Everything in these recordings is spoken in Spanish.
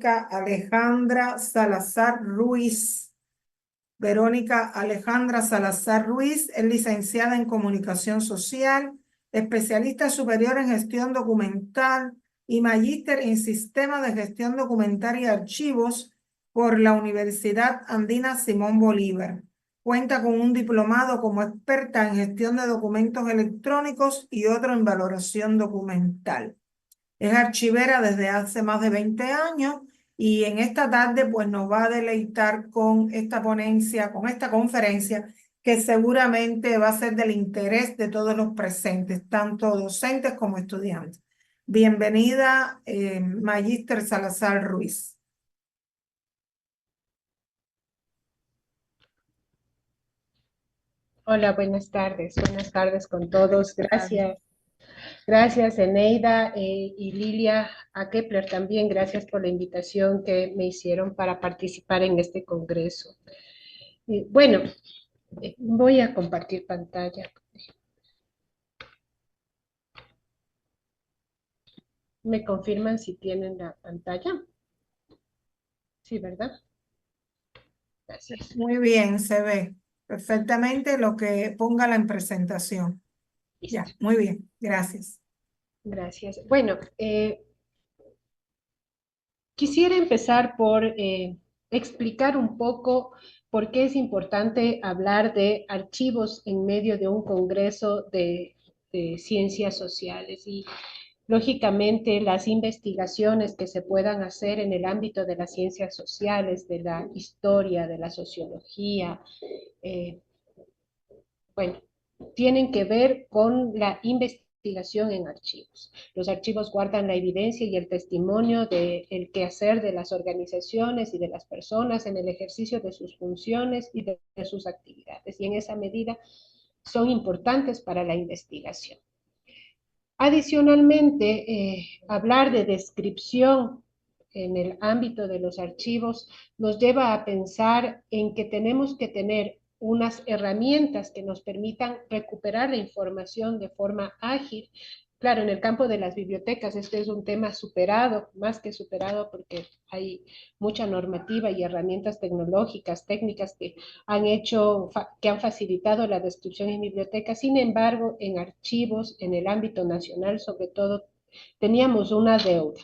Alejandra Salazar Ruiz. Verónica Alejandra Salazar Ruiz es licenciada en Comunicación Social, especialista superior en Gestión Documental y magíster en Sistemas de Gestión Documental y Archivos por la Universidad Andina Simón Bolívar. Cuenta con un diplomado como experta en gestión de documentos electrónicos y otro en valoración documental. Es archivera desde hace más de 20 años y en esta tarde pues nos va a deleitar con esta ponencia, con esta conferencia que seguramente va a ser del interés de todos los presentes, tanto docentes como estudiantes. Bienvenida, Magíster Salazar Ruiz. Hola, buenas tardes con todos. Gracias Eneida y Lilia a Kepler también, gracias por la invitación que me hicieron para participar en este congreso. Bueno, voy a compartir pantalla. ¿Me confirman si tienen la pantalla? Sí, ¿verdad? Gracias. Muy bien, se ve perfectamente lo que póngala en presentación. Listo. Ya, muy bien, gracias. Gracias. Bueno, quisiera empezar por explicar un poco por qué es importante hablar de archivos en medio de un congreso de ciencias sociales. Y lógicamente las investigaciones que se puedan hacer en el ámbito de las ciencias sociales, de la historia, de la sociología, eh, bueno, tienen que ver con la investigación en archivos. Los archivos guardan la evidencia y el testimonio del quehacer de las organizaciones y de las personas en el ejercicio de sus funciones y de sus actividades, y en esa medida son importantes para la investigación. Adicionalmente, hablar de descripción en el ámbito de los archivos nos lleva a pensar en que tenemos que tener unas herramientas que nos permitan recuperar la información de forma ágil. Claro, en el campo de las bibliotecas este es un tema superado, más que superado, porque hay mucha normativa y herramientas tecnológicas, técnicas que han facilitado la descripción en bibliotecas. Sin embargo, en archivos, en el ámbito nacional sobre todo, teníamos una deuda.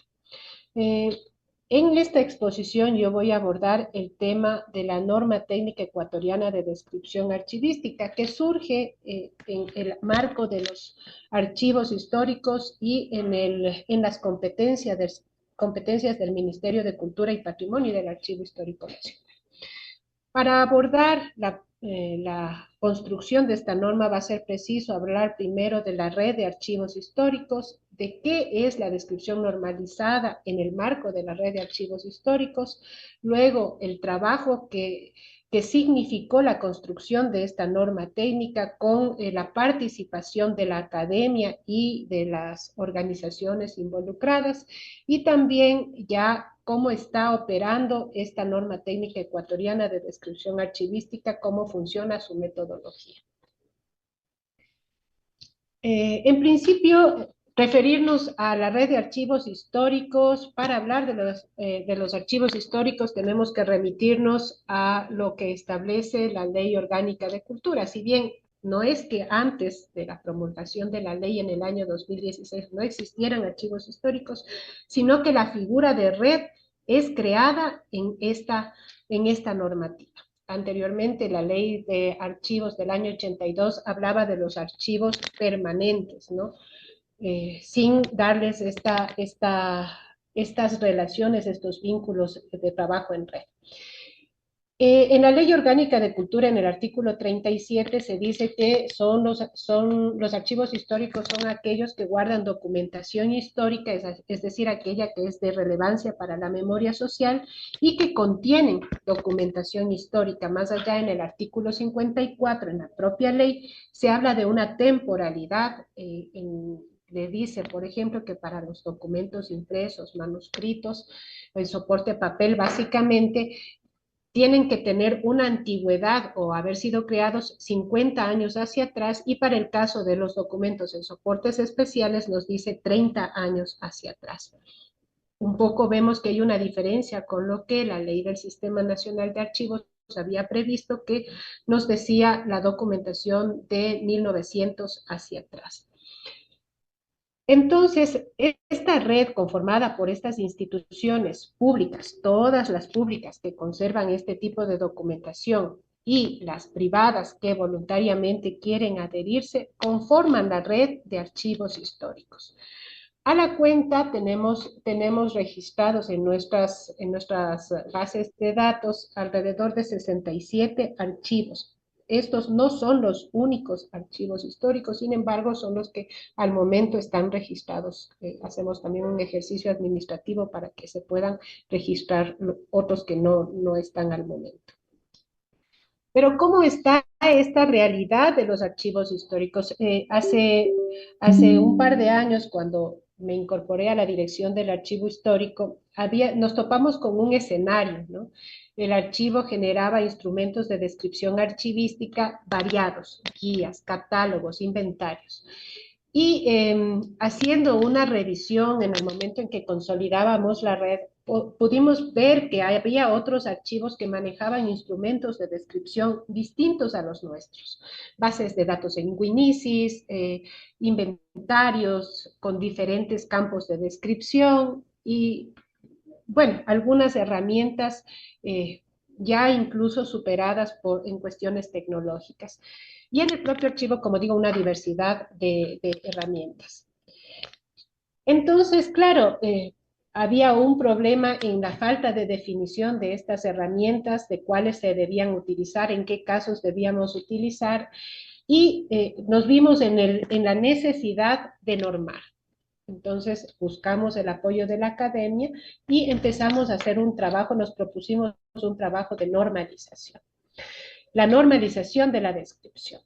En esta exposición yo voy a abordar el tema de la norma técnica ecuatoriana de descripción archivística, que surge en el marco de los archivos históricos y en las competencias del Ministerio de Cultura y Patrimonio y del Archivo Histórico Nacional. Para abordar la construcción de esta norma va a ser preciso hablar primero de la red de archivos históricos, de qué es la descripción normalizada en el marco de la red de archivos históricos, luego el trabajo que significó la construcción de esta norma técnica con la participación de la academia y de las organizaciones involucradas, y también ya cómo está operando esta norma técnica ecuatoriana de descripción archivística, cómo funciona su metodología. En principio, referirnos a la red de archivos históricos. Para hablar de los archivos históricos tenemos que remitirnos a lo que establece la Ley Orgánica de Cultura. Si bien no es que antes de la promulgación de la ley en el año 2016 no existieran archivos históricos, sino que la figura de red es creada en esta normativa. Anteriormente, la ley de archivos del año 82 hablaba de los archivos permanentes, ¿no? Sin darles estas relaciones, estos vínculos de trabajo en red. En la Ley Orgánica de Cultura, en el artículo 37, se dice que los archivos históricos son aquellos que guardan documentación histórica, es decir, aquella que es de relevancia para la memoria social y que contienen documentación histórica. Más allá, en el artículo 54, en la propia ley, se habla de una temporalidad. Le dice, por ejemplo, que para los documentos impresos, manuscritos, el soporte papel, básicamente, tienen que tener una antigüedad o haber sido creados 50 años hacia atrás, y para el caso de los documentos en soportes especiales nos dice 30 años hacia atrás. un poco vemos que hay una diferencia con lo que la ley del Sistema Nacional de Archivos había previsto, que nos decía la documentación de 1900 hacia atrás. Entonces, esta red conformada por estas instituciones públicas, todas las públicas que conservan este tipo de documentación y las privadas que voluntariamente quieren adherirse, conforman la red de archivos históricos. A la cuenta tenemos registrados en nuestras bases de datos alrededor de 67 archivos. Estos no son los únicos archivos históricos, sin embargo, son los que al momento están registrados. Hacemos también un ejercicio administrativo para que se puedan registrar otros que no están al momento. Pero ¿cómo está esta realidad de los archivos históricos? Hace un par de años, cuando me incorporé a la dirección del archivo histórico, nos topamos con un escenario, ¿no? El archivo generaba instrumentos de descripción archivística variados, guías, catálogos, inventarios. Y haciendo una revisión en el momento en que consolidábamos la red, pudimos ver que había otros archivos que manejaban instrumentos de descripción distintos a los nuestros. Bases de datos en Winisis, inventarios con diferentes campos de descripción y, bueno, algunas herramientas ya incluso superadas en cuestiones tecnológicas. Y en el propio archivo, como digo, una diversidad de herramientas. Entonces, claro, había un problema en la falta de definición de estas herramientas, de cuáles se debían utilizar, en qué casos debíamos utilizar, y nos vimos en la necesidad de normar. Entonces buscamos el apoyo de la academia y empezamos a hacer un trabajo, nos propusimos un trabajo de normalización. La normalización de la descripción.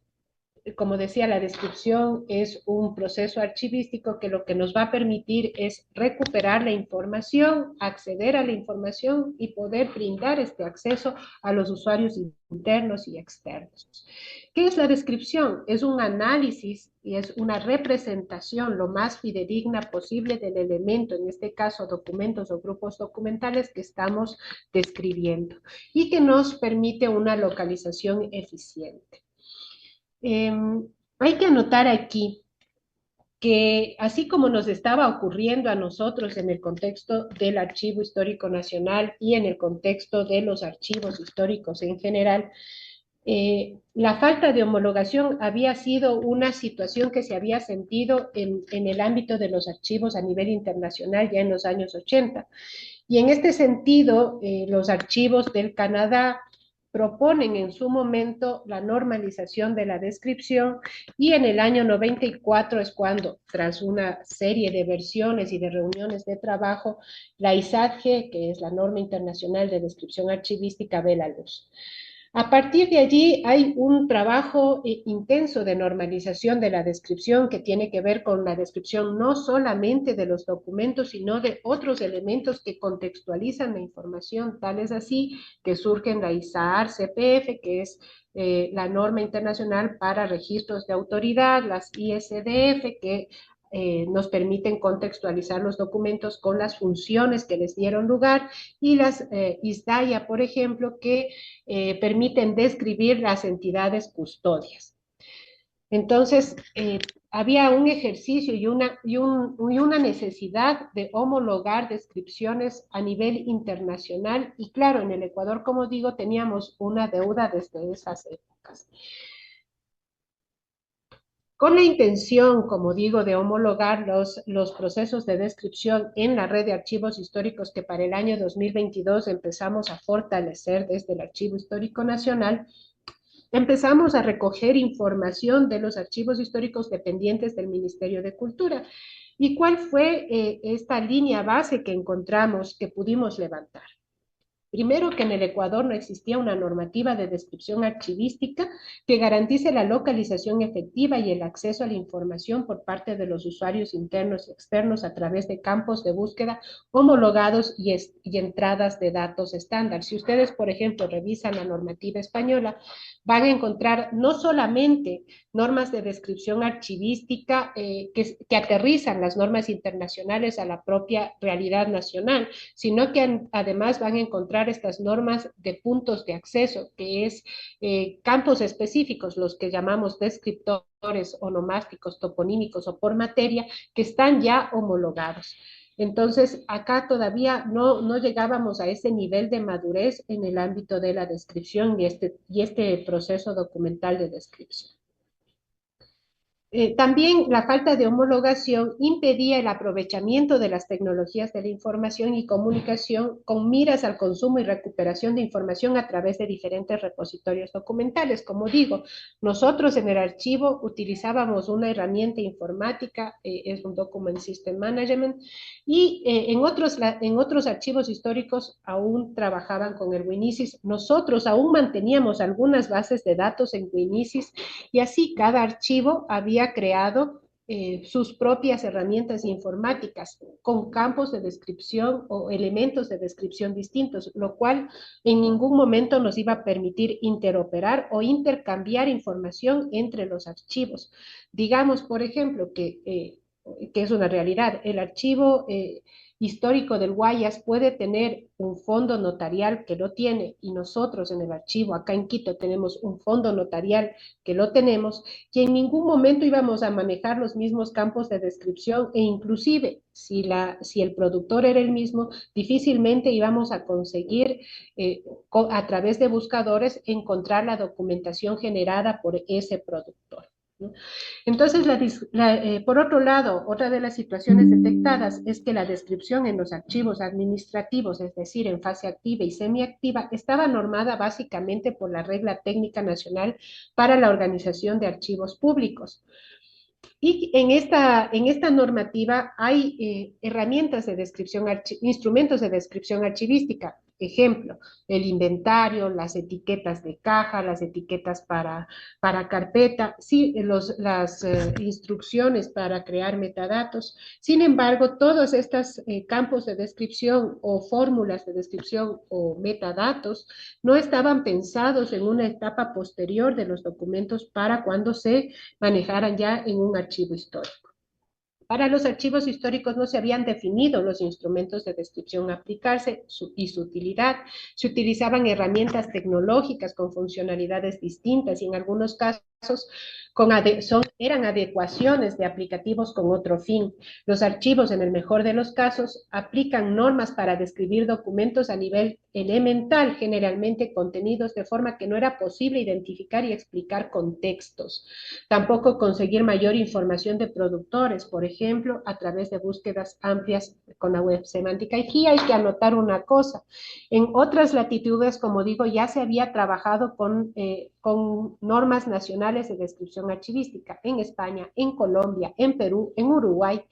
Como decía, la descripción es un proceso archivístico que lo que nos va a permitir es recuperar la información, acceder a la información y poder brindar este acceso a los usuarios internos y externos. ¿Qué es la descripción? Es un análisis y es una representación lo más fidedigna posible del elemento, en este caso documentos o grupos documentales que estamos describiendo, y que nos permite una localización eficiente. Hay que anotar aquí que así como nos estaba ocurriendo a nosotros en el contexto del Archivo Histórico Nacional y en el contexto de los archivos históricos en general, la falta de homologación había sido una situación que se había sentido en el ámbito de los archivos a nivel internacional ya en los años 80. Y en este sentido, los archivos del Canadá proponen en su momento la normalización de la descripción, y en el año 94 es cuando, tras una serie de versiones y de reuniones de trabajo, la ISADG, que es la norma internacional de descripción archivística, ve la luz. A partir de allí hay un trabajo intenso de normalización de la descripción que tiene que ver con la descripción no solamente de los documentos, sino de otros elementos que contextualizan la información. Tal es así que surgen la ISAAR-CPF, que es la norma internacional para registros de autoridad, las ISDF, que nos permiten contextualizar los documentos con las funciones que les dieron lugar, y las ISDAIA, por ejemplo, que permiten describir las entidades custodias. Entonces, había un ejercicio y una necesidad de homologar descripciones a nivel internacional, y claro, en el Ecuador, como digo, teníamos una deuda desde esas épocas. Con la intención, como digo, de homologar los procesos de descripción en la red de archivos históricos que para el año 2022 empezamos a fortalecer desde el Archivo Histórico Nacional, empezamos a recoger información de los archivos históricos dependientes del Ministerio de Cultura. ¿Y cuál fue esta línea base que encontramos, que pudimos levantar? Primero, que en el Ecuador no existía una normativa de descripción archivística que garantice la localización efectiva y el acceso a la información por parte de los usuarios internos y externos a través de campos de búsqueda homologados y entradas de datos estándar. Si ustedes, por ejemplo, revisan la normativa española, van a encontrar no solamente normas de descripción archivística que aterrizan las normas internacionales a la propia realidad nacional, sino que además van a encontrar estas normas de puntos de acceso, que es campos específicos, los que llamamos descriptores, onomásticos, toponímicos o por materia, que están ya homologados. Entonces, acá todavía no llegábamos a ese nivel de madurez en el ámbito de la descripción y este proceso documental de descripción. También la falta de homologación impedía el aprovechamiento de las tecnologías de la información y comunicación con miras al consumo y recuperación de información a través de diferentes repositorios documentales. Como digo, nosotros en el archivo utilizábamos una herramienta informática, es un Document System Management, y en otros archivos históricos aún trabajaban con el Winisis. Nosotros aún manteníamos algunas bases de datos en Winisis y así cada archivo había creado sus propias herramientas informáticas con campos de descripción o elementos de descripción distintos, lo cual en ningún momento nos iba a permitir interoperar o intercambiar información entre los archivos. Digamos, por ejemplo, que es una realidad, el archivo histórico del Guayas puede tener un fondo notarial que lo tiene y nosotros en el archivo acá en Quito tenemos un fondo notarial que lo tenemos, que en ningún momento íbamos a manejar los mismos campos de descripción e inclusive si el productor era el mismo, difícilmente íbamos a conseguir a través de buscadores encontrar la documentación generada por ese productor, ¿no? Entonces, por otro lado, otra de las situaciones detectadas es que la descripción en los archivos administrativos, es decir, en fase activa y semiactiva, estaba normada básicamente por la Regla Técnica Nacional para la Organización de Archivos Públicos. Y en esta normativa hay herramientas de descripción, instrumentos de descripción archivística. Ejemplo, el inventario, las etiquetas de caja, las etiquetas para carpeta, sí, las instrucciones para crear metadatos. Sin embargo, todos estos campos de descripción o fórmulas de descripción o metadatos no estaban pensados en una etapa posterior de los documentos para cuando se manejaran ya en un archivo histórico. Para los archivos históricos no se habían definido los instrumentos de descripción a aplicarse y su utilidad. Se utilizaban herramientas tecnológicas con funcionalidades distintas y en algunos casos eran adecuaciones de aplicativos con otro fin. Los archivos, en el mejor de los casos, aplican normas para describir documentos a nivel elemental, generalmente contenidos de forma que no era posible identificar y explicar contextos. Tampoco conseguir mayor información de productores, por ejemplo, a través de búsquedas amplias con la web semántica. Y aquí hay que anotar una cosa. En otras latitudes, como digo, ya se había trabajado con normas nacionales de descripción archivística en España, en Colombia, en Perú, en Uruguay,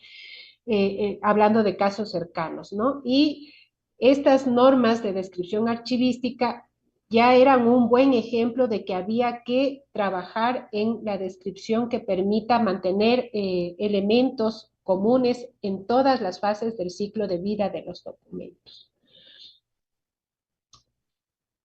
hablando de casos cercanos, ¿no? Y estas normas de descripción archivística ya eran un buen ejemplo de que había que trabajar en la descripción que permita mantener elementos comunes en todas las fases del ciclo de vida de los documentos.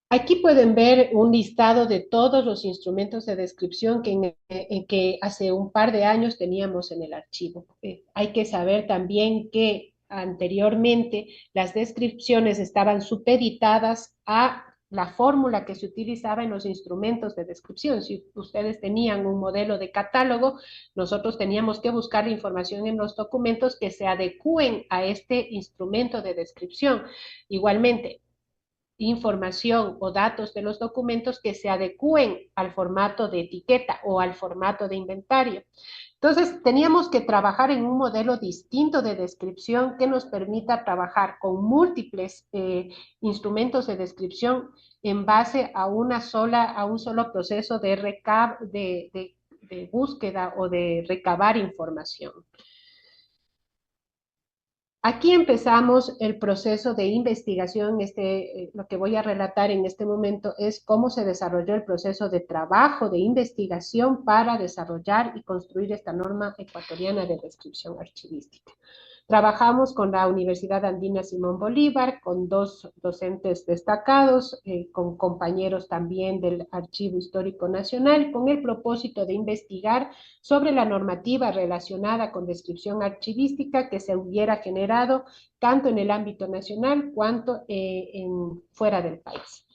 Aquí pueden ver un listado de todos los instrumentos de descripción que hace un par de años teníamos en el archivo. Hay que saber también que anteriormente las descripciones estaban supeditadas a la fórmula que se utilizaba en los instrumentos de descripción. Si ustedes tenían un modelo de catálogo, nosotros teníamos que buscar la información en los documentos que se adecúen a este instrumento de descripción. Igualmente, información o datos de los documentos que se adecúen al formato de etiqueta o al formato de inventario. Entonces, teníamos que trabajar en un modelo distinto de descripción que nos permita trabajar con múltiples instrumentos de descripción en base a un solo proceso de búsqueda o de recabar información. Aquí empezamos el proceso de investigación. Lo que voy a relatar en este momento es cómo se desarrolló el proceso de trabajo de investigación para desarrollar y construir esta norma ecuatoriana de descripción archivística. Trabajamos con la Universidad Andina Simón Bolívar, con dos docentes destacados, con compañeros también del Archivo Histórico Nacional, con el propósito de investigar sobre la normativa relacionada con descripción archivística que se hubiera generado tanto en el ámbito nacional cuanto fuera del país.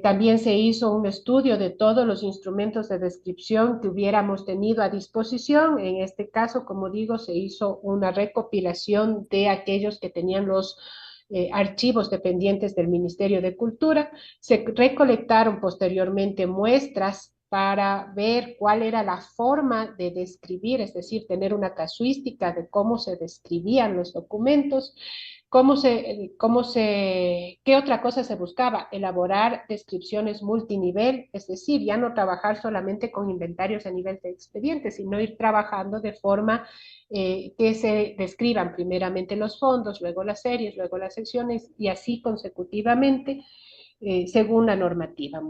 También se hizo un estudio de todos los instrumentos de descripción que hubiéramos tenido a disposición. En este caso, como digo, se hizo una recopilación de aquellos que tenían los archivos dependientes del Ministerio de Cultura. Se recolectaron posteriormente muestras para ver cuál era la forma de describir, es decir, tener una casuística de cómo se describían los documentos. ¿Qué otra cosa se buscaba? Elaborar descripciones multinivel, es decir, ya no trabajar solamente con inventarios a nivel de expediente, sino ir trabajando de forma que se describan primeramente los fondos, luego las series, luego las secciones y así consecutivamente según la normativa.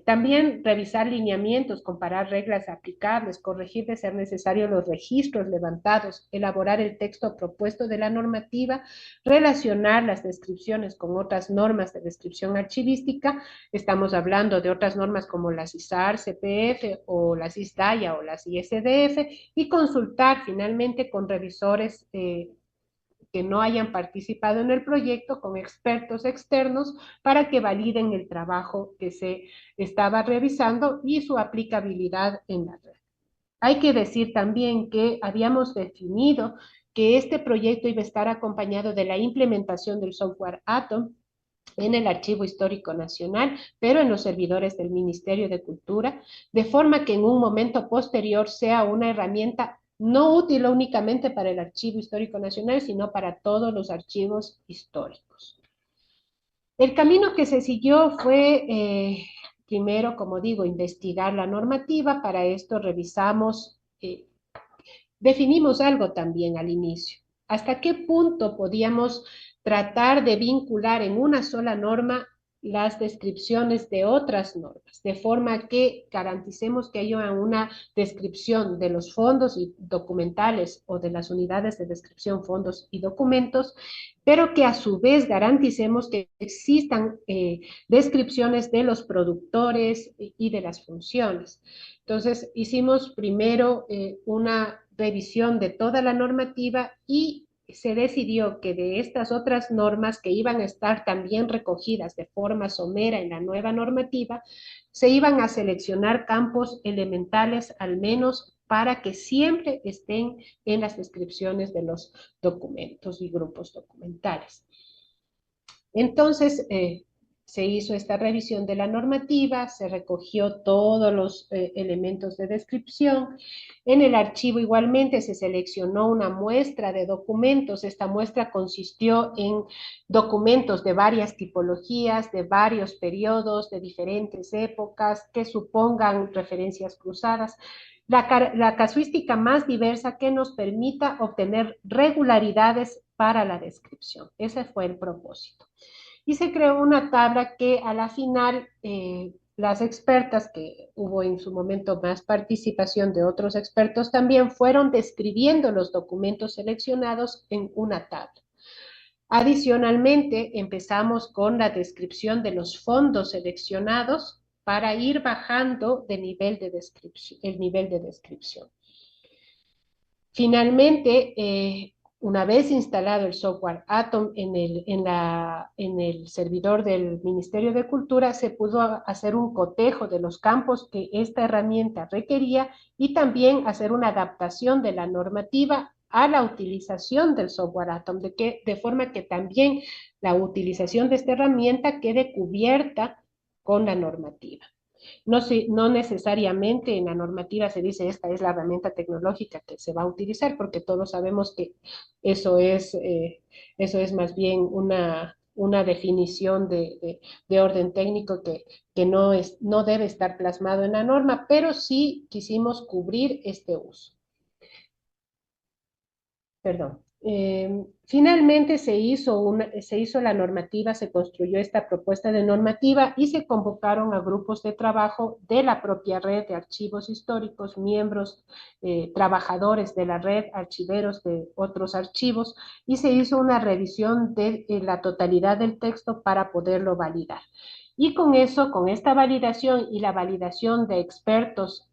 También revisar lineamientos, comparar reglas aplicables, corregir de ser necesario los registros levantados, elaborar el texto propuesto de la normativa, relacionar las descripciones con otras normas de descripción archivística. Estamos hablando de otras normas como las ISAR, CPF o las ISDAIA o las ISDF y consultar finalmente con revisores que no hayan participado en el proyecto con expertos externos para que validen el trabajo que se estaba revisando y su aplicabilidad en la red. Hay que decir también que habíamos definido que este proyecto iba a estar acompañado de la implementación del software Atom en el Archivo Histórico Nacional, pero en los servidores del Ministerio de Cultura, de forma que en un momento posterior sea una herramienta no útil únicamente para el Archivo Histórico Nacional, sino para todos los archivos históricos. El camino que se siguió fue, primero, como digo, investigar la normativa. Para esto definimos algo también al inicio. ¿Hasta qué punto podíamos tratar de vincular en una sola norma las descripciones de otras normas, de forma que garanticemos que haya una descripción de los fondos y documentales o de las unidades de descripción, fondos y documentos, pero que a su vez garanticemos que existan descripciones de los productores y de las funciones? Entonces, hicimos primero una revisión de toda la normativa y se decidió que de estas otras normas que iban a estar también recogidas de forma somera en la nueva normativa, se iban a seleccionar campos elementales al menos para que siempre estén en las descripciones de los documentos y grupos documentales. Entonces, se hizo esta revisión de la normativa, se recogió todos los elementos de descripción. En el archivo igualmente se seleccionó una muestra de documentos. Esta muestra consistió en documentos de varias tipologías, de varios periodos, de diferentes épocas, que supongan referencias cruzadas. La casuística más diversa que nos permita obtener regularidades para la descripción. Ese fue el propósito. Y se creó una tabla que a la final las expertas, que hubo en su momento más participación de otros expertos también, fueron describiendo los documentos seleccionados en una tabla. Adicionalmente, empezamos con la descripción de los fondos seleccionados para ir bajando de nivel de descripción, el nivel de descripción. Finalmente, una vez instalado el software Atom en el servidor del Ministerio de Cultura, se pudo hacer un cotejo de los campos que esta herramienta requería y también hacer una adaptación de la normativa a la utilización del software Atom, de forma que también la utilización de esta herramienta quede cubierta con la normativa. No necesariamente en la normativa se dice esta es la herramienta tecnológica que se va a utilizar, porque todos sabemos que eso es, eso es más bien una definición de orden técnico que no debe estar plasmado en la norma, pero sí quisimos cubrir este uso. Perdón. Finalmente se hizo la normativa, se construyó esta propuesta de normativa y se convocaron a grupos de trabajo de la propia red de archivos históricos, miembros, trabajadores de la red, archiveros de otros archivos, y se hizo una revisión de la totalidad del texto para poderlo validar. Y con eso, con esta validación y la validación de expertos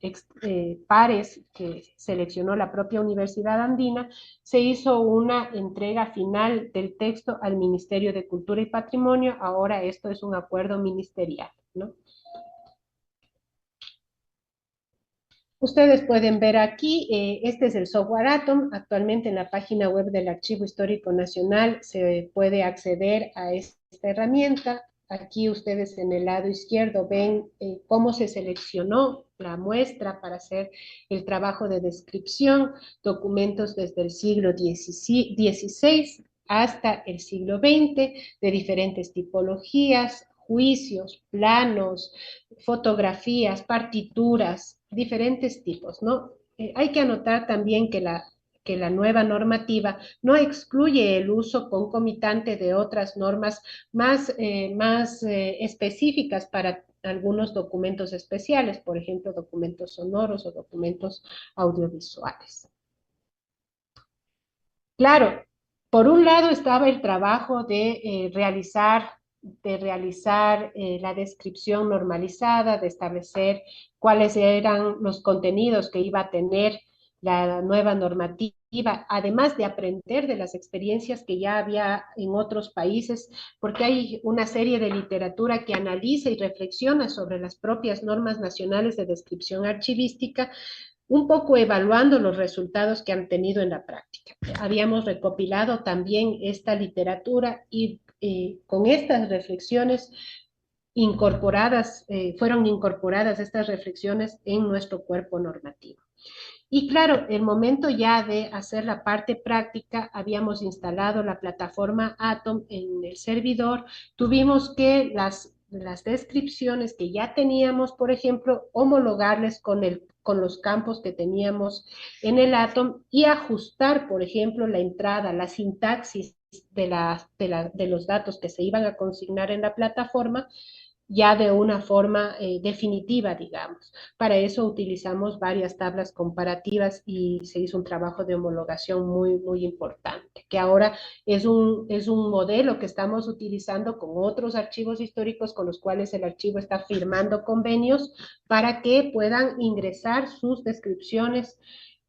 pares que seleccionó la propia Universidad Andina, se hizo una entrega final del texto al Ministerio de Cultura y Patrimonio. Ahora esto es un acuerdo ministerial, ¿no? Ustedes pueden ver aquí, este es el software Atom. Actualmente en la página web del Archivo Histórico Nacional se puede acceder a esta herramienta. Aquí ustedes en el lado izquierdo ven cómo se seleccionó la muestra para hacer el trabajo de descripción, documentos desde el siglo XVI hasta el siglo XX, de diferentes tipologías, juicios, planos, fotografías, partituras, diferentes tipos, ¿no? Hay que anotar también que la nueva normativa no excluye el uso concomitante de otras normas más específicas para algunos documentos especiales, por ejemplo, documentos sonoros o documentos audiovisuales. Claro, por un lado estaba el trabajo de realizar la descripción normalizada, de establecer cuáles eran los contenidos que iba a tener la nueva normativa, además de aprender de las experiencias que ya había en otros países, porque hay una serie de literatura que analiza y reflexiona sobre las propias normas nacionales de descripción archivística, un poco evaluando los resultados que han tenido en la práctica. Habíamos recopilado también esta literatura y con estas reflexiones fueron incorporadas estas reflexiones en nuestro cuerpo normativo. Y claro, el momento ya de hacer la parte práctica, habíamos instalado la plataforma Atom en el servidor, tuvimos que las descripciones que ya teníamos, por ejemplo, homologarles con los campos que teníamos en el Atom y ajustar, por ejemplo, la entrada, la sintaxis de los datos que se iban a consignar en la plataforma ya de una forma definitiva, digamos. Para eso utilizamos varias tablas comparativas y se hizo un trabajo de homologación muy, muy importante, que ahora es un modelo que estamos utilizando con otros archivos históricos con los cuales el archivo está firmando convenios para que puedan ingresar sus descripciones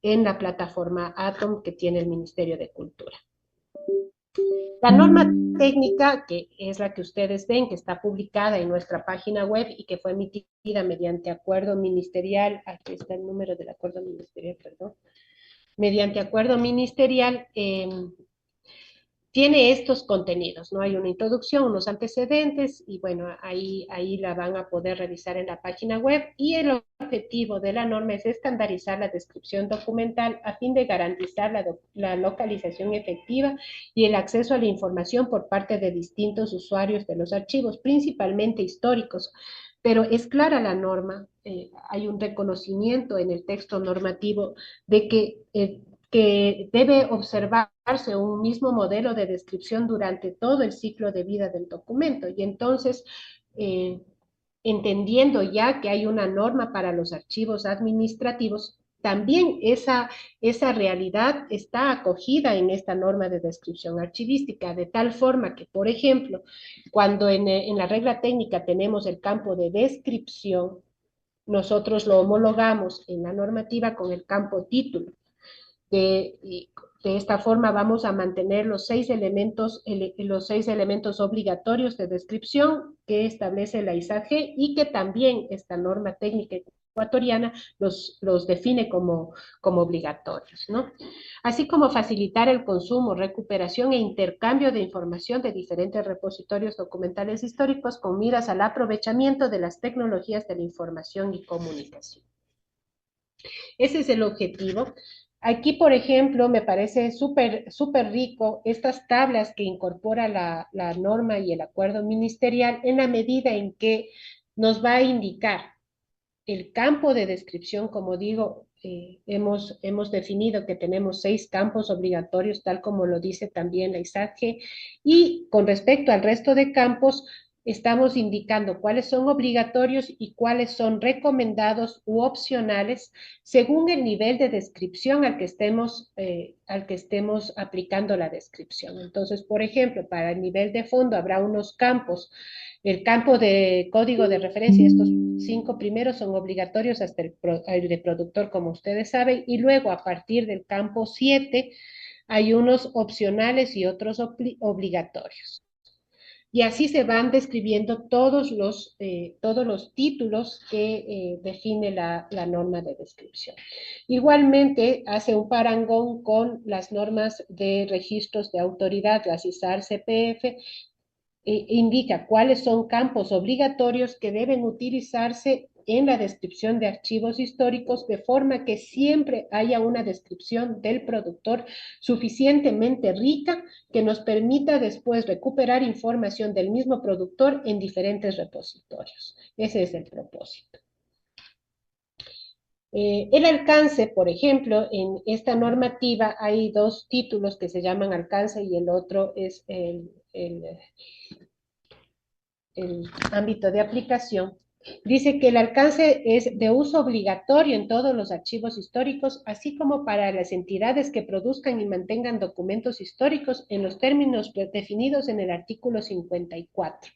en la plataforma Atom que tiene el Ministerio de Cultura. La norma técnica, que es la que ustedes ven, que está publicada en nuestra página web y que fue emitida mediante acuerdo ministerial, aquí está el número del acuerdo ministerial, perdón, mediante acuerdo ministerial, tiene estos contenidos, ¿no? Hay una introducción, unos antecedentes, y bueno, ahí la van a poder revisar en la página web, y el objetivo de la norma es estandarizar la descripción documental a fin de garantizar la localización efectiva y el acceso a la información por parte de distintos usuarios de los archivos, principalmente históricos. Pero es clara la norma, hay un reconocimiento en el texto normativo de que debe observarse un mismo modelo de descripción durante todo el ciclo de vida del documento. Y entonces, entendiendo ya que hay una norma para los archivos administrativos, también esa realidad está acogida en esta norma de descripción archivística, de tal forma que, por ejemplo, cuando en la regla técnica tenemos el campo de descripción, nosotros lo homologamos en la normativa con el campo título. De esta forma vamos a mantener los seis elementos obligatorios de descripción que establece la ISAG y que también esta norma técnica ecuatoriana los define como obligatorios, ¿no? Así como facilitar el consumo, recuperación e intercambio de información de diferentes repositorios documentales históricos con miras al aprovechamiento de las tecnologías de la información y comunicación. Ese es el objetivo. Aquí, por ejemplo, me parece súper rico estas tablas que incorpora la norma y el acuerdo ministerial en la medida en que nos va a indicar el campo de descripción, como digo, hemos definido que tenemos 6 campos obligatorios, tal como lo dice también la ISAGE, y con respecto al resto de campos, estamos indicando cuáles son obligatorios y cuáles son recomendados u opcionales según el nivel de descripción al que estemos aplicando la descripción. Entonces, por ejemplo, para el nivel de fondo habrá unos campos. El campo de código de referencia, estos 5 primeros son obligatorios hasta el de productor, como ustedes saben, y luego a partir del campo 7 hay unos opcionales y otros obligatorios. Y así se van describiendo todos los títulos que define la norma de descripción. Igualmente, hace un parangón con las normas de registros de autoridad, las ISAR-CPF, indica cuáles son campos obligatorios que deben utilizarse en la descripción de archivos históricos, de forma que siempre haya una descripción del productor suficientemente rica que nos permita después recuperar información del mismo productor en diferentes repositorios. Ese es el propósito. El alcance, por ejemplo, en esta normativa hay 2 títulos que se llaman alcance y el otro es el ámbito de aplicación. Dice que el alcance es de uso obligatorio en todos los archivos históricos, así como para las entidades que produzcan y mantengan documentos históricos en los términos definidos en el artículo 54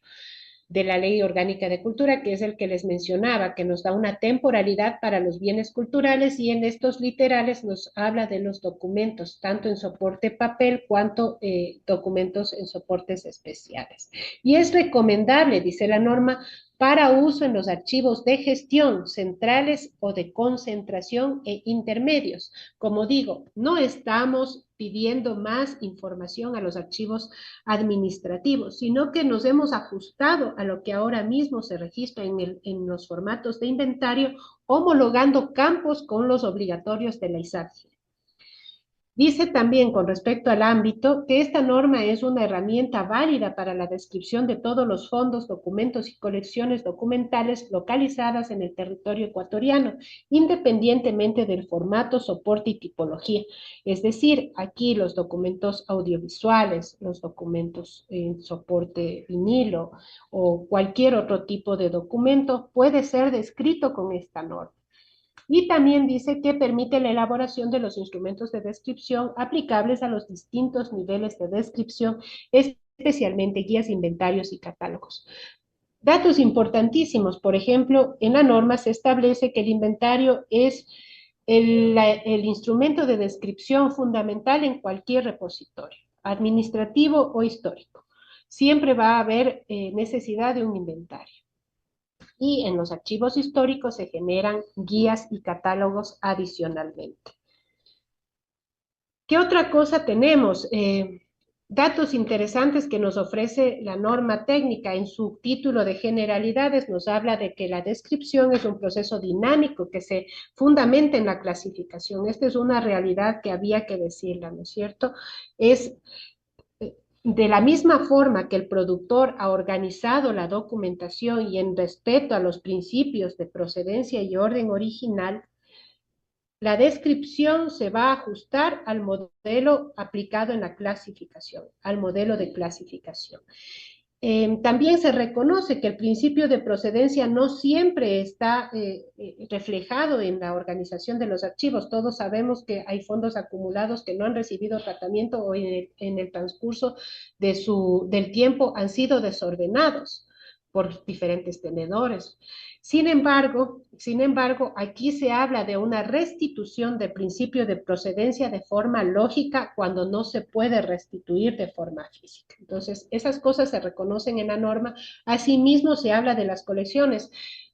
de la Ley Orgánica de Cultura, que es el que les mencionaba, que nos da una temporalidad para los bienes culturales, y en estos literales nos habla de los documentos, tanto en soporte papel cuanto documentos en soportes especiales. Y es recomendable, dice la norma, para uso en los archivos de gestión centrales o de concentración e intermedios. Como digo, no estamos pidiendo más información a los archivos administrativos, sino que nos hemos ajustado a lo que ahora mismo se registra en los formatos de inventario, homologando campos con los obligatorios de la ISAGE. Dice también con respecto al ámbito que esta norma es una herramienta válida para la descripción de todos los fondos, documentos y colecciones documentales localizadas en el territorio ecuatoriano, independientemente del formato, soporte y tipología. Es decir, aquí los documentos audiovisuales, los documentos en soporte vinilo o cualquier otro tipo de documento puede ser descrito con esta norma. Y también dice que permite la elaboración de los instrumentos de descripción aplicables a los distintos niveles de descripción, especialmente guías, inventarios y catálogos. Datos importantísimos, por ejemplo, en la norma se establece que el inventario es el instrumento de descripción fundamental en cualquier repositorio, administrativo o histórico. Siempre va a haber necesidad de un inventario. Y en los archivos históricos se generan guías y catálogos adicionalmente. ¿Qué otra cosa tenemos? Datos interesantes que nos ofrece la norma técnica. En su título de generalidades nos habla de que la descripción es un proceso dinámico que se fundamenta en la clasificación. Esta es una realidad que había que decirla, ¿no es cierto? Es de la misma forma que el productor ha organizado la documentación y en respeto a los principios de procedencia y orden original, la descripción se va a ajustar al modelo aplicado en la clasificación, al modelo de clasificación. También se reconoce que el principio de procedencia no siempre está reflejado en la organización de los archivos. Todos sabemos que hay fondos acumulados que no han recibido tratamiento o en el transcurso del tiempo han sido desordenados por diferentes tenedores. Sin embargo, aquí se habla de una restitución del principio de procedencia de forma lógica cuando no se puede restituir de forma física. Entonces, esas cosas se reconocen en la norma. Asimismo, se habla de las colecciones.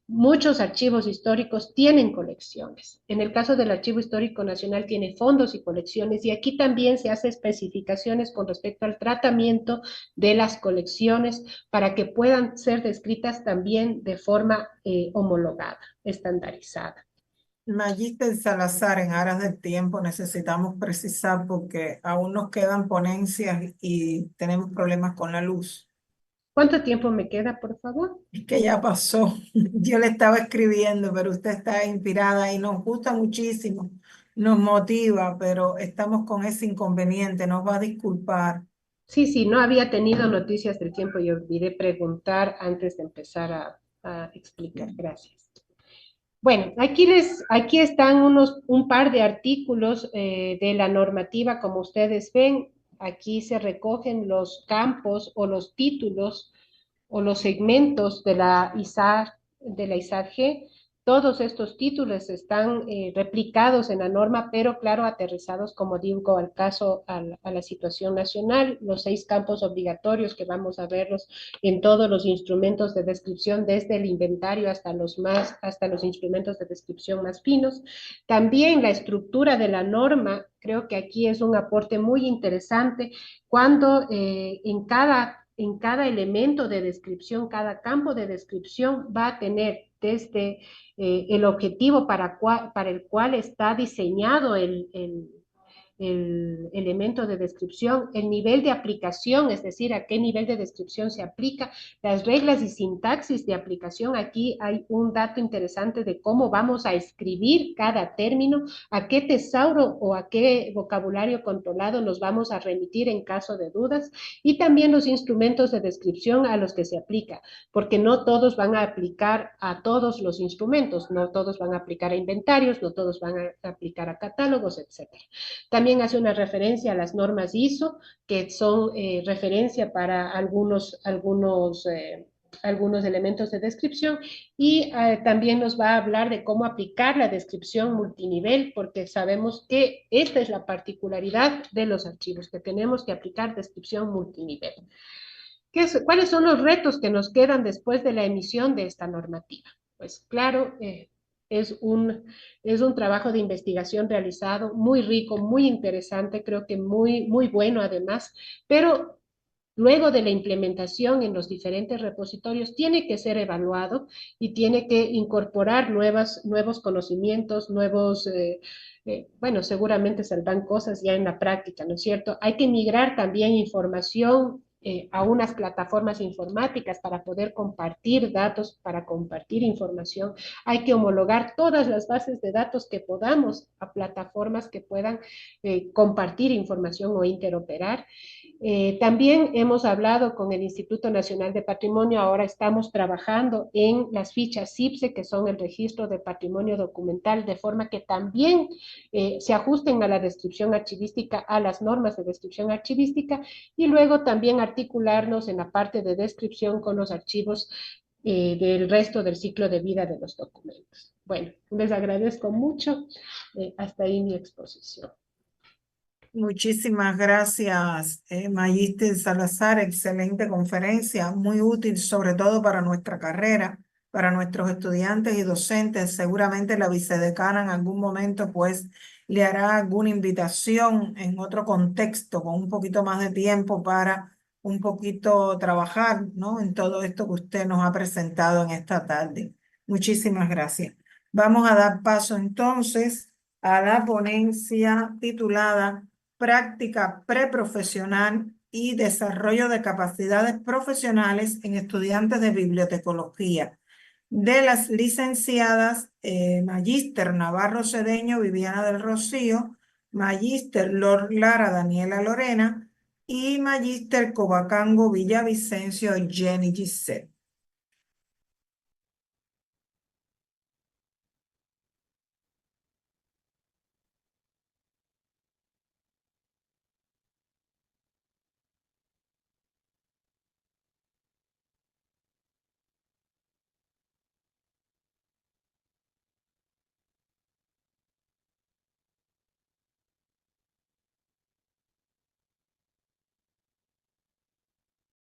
Muchos archivos históricos tienen colecciones. En el caso del Archivo Histórico Nacional tiene fondos y colecciones, y aquí también se hace especificaciones con respecto al tratamiento de las colecciones para que puedan ser descritas también de forma homologada, estandarizada. Magíster Salazar, en aras del tiempo necesitamos precisar porque aún nos quedan ponencias y tenemos problemas con la luz. ¿Cuánto tiempo me queda, por favor? Es que ya pasó. Yo le estaba escribiendo, pero usted está inspirada y nos gusta muchísimo, nos motiva, pero estamos con ese inconveniente, nos va a disculpar. Sí, sí, no había tenido noticias del tiempo y olvidé preguntar antes de empezar a explicar. Gracias. Bueno, aquí están un par de artículos de la normativa, como ustedes ven. Aquí se recogen los campos o los títulos o los segmentos de la ISAG. Todos estos títulos están replicados en la norma, pero claro, aterrizados, como digo, al caso, a la situación nacional, los 6 campos obligatorios que vamos a verlos en todos los instrumentos de descripción, desde el inventario hasta los instrumentos de descripción más finos. También la estructura de la norma, creo que aquí es un aporte muy interesante cuando en cada elemento de descripción, cada campo de descripción va a tener desde el objetivo para el cual está diseñado el elemento de descripción, el nivel de aplicación, es decir, a qué nivel de descripción se aplica, las reglas y sintaxis de aplicación. Aquí hay un dato interesante de cómo vamos a escribir cada término, a qué tesauro o a qué vocabulario controlado nos vamos a remitir en caso de dudas, y también los instrumentos de descripción a los que se aplica, porque no todos van a aplicar a todos los instrumentos, no todos van a aplicar a inventarios, no todos van a aplicar a catálogos, etcétera. También hace una referencia a las normas ISO, que son referencia para algunos elementos de descripción, y también nos va a hablar de cómo aplicar la descripción multinivel, porque sabemos que esta es la particularidad de los archivos, que tenemos que aplicar descripción multinivel. ¿Cuáles son los retos que nos quedan después de la emisión de esta normativa? Pues claro, es un trabajo de investigación realizado muy rico, muy interesante, creo que muy bueno además, pero luego de la implementación en los diferentes repositorios tiene que ser evaluado y tiene que incorporar nuevos conocimientos, bueno, seguramente saldrán cosas ya en la práctica, ¿no es cierto? Hay que migrar también información a unas plataformas informáticas para poder compartir datos, para compartir información. Hay que homologar todas las bases de datos que podamos a plataformas que puedan compartir información o interoperar. También hemos hablado con el Instituto Nacional de Patrimonio, ahora estamos trabajando en las fichas CIPSE, que son el registro de patrimonio documental, de forma que también se ajusten a la descripción archivística, a las normas de descripción archivística, y luego también articularnos en la parte de descripción con los archivos del resto del ciclo de vida de los documentos. Bueno, les agradezco mucho. Hasta ahí mi exposición. Muchísimas gracias, Magíster Salazar. Excelente conferencia, muy útil, sobre todo para nuestra carrera, para nuestros estudiantes y docentes. Seguramente la vicedecana en algún momento pues le hará alguna invitación en otro contexto, con un poquito más de tiempo para un poquito trabajar, ¿no?, en todo esto que usted nos ha presentado en esta tarde. Muchísimas gracias. Vamos a dar paso entonces a la ponencia titulada Práctica preprofesional y desarrollo de capacidades profesionales en estudiantes de bibliotecología, de las licenciadas Magíster Navarro Cedeño Viviana del Rocío, Magíster Lara Daniela Lorena y Magíster Cobacango Villavicencio Jenny Gisette.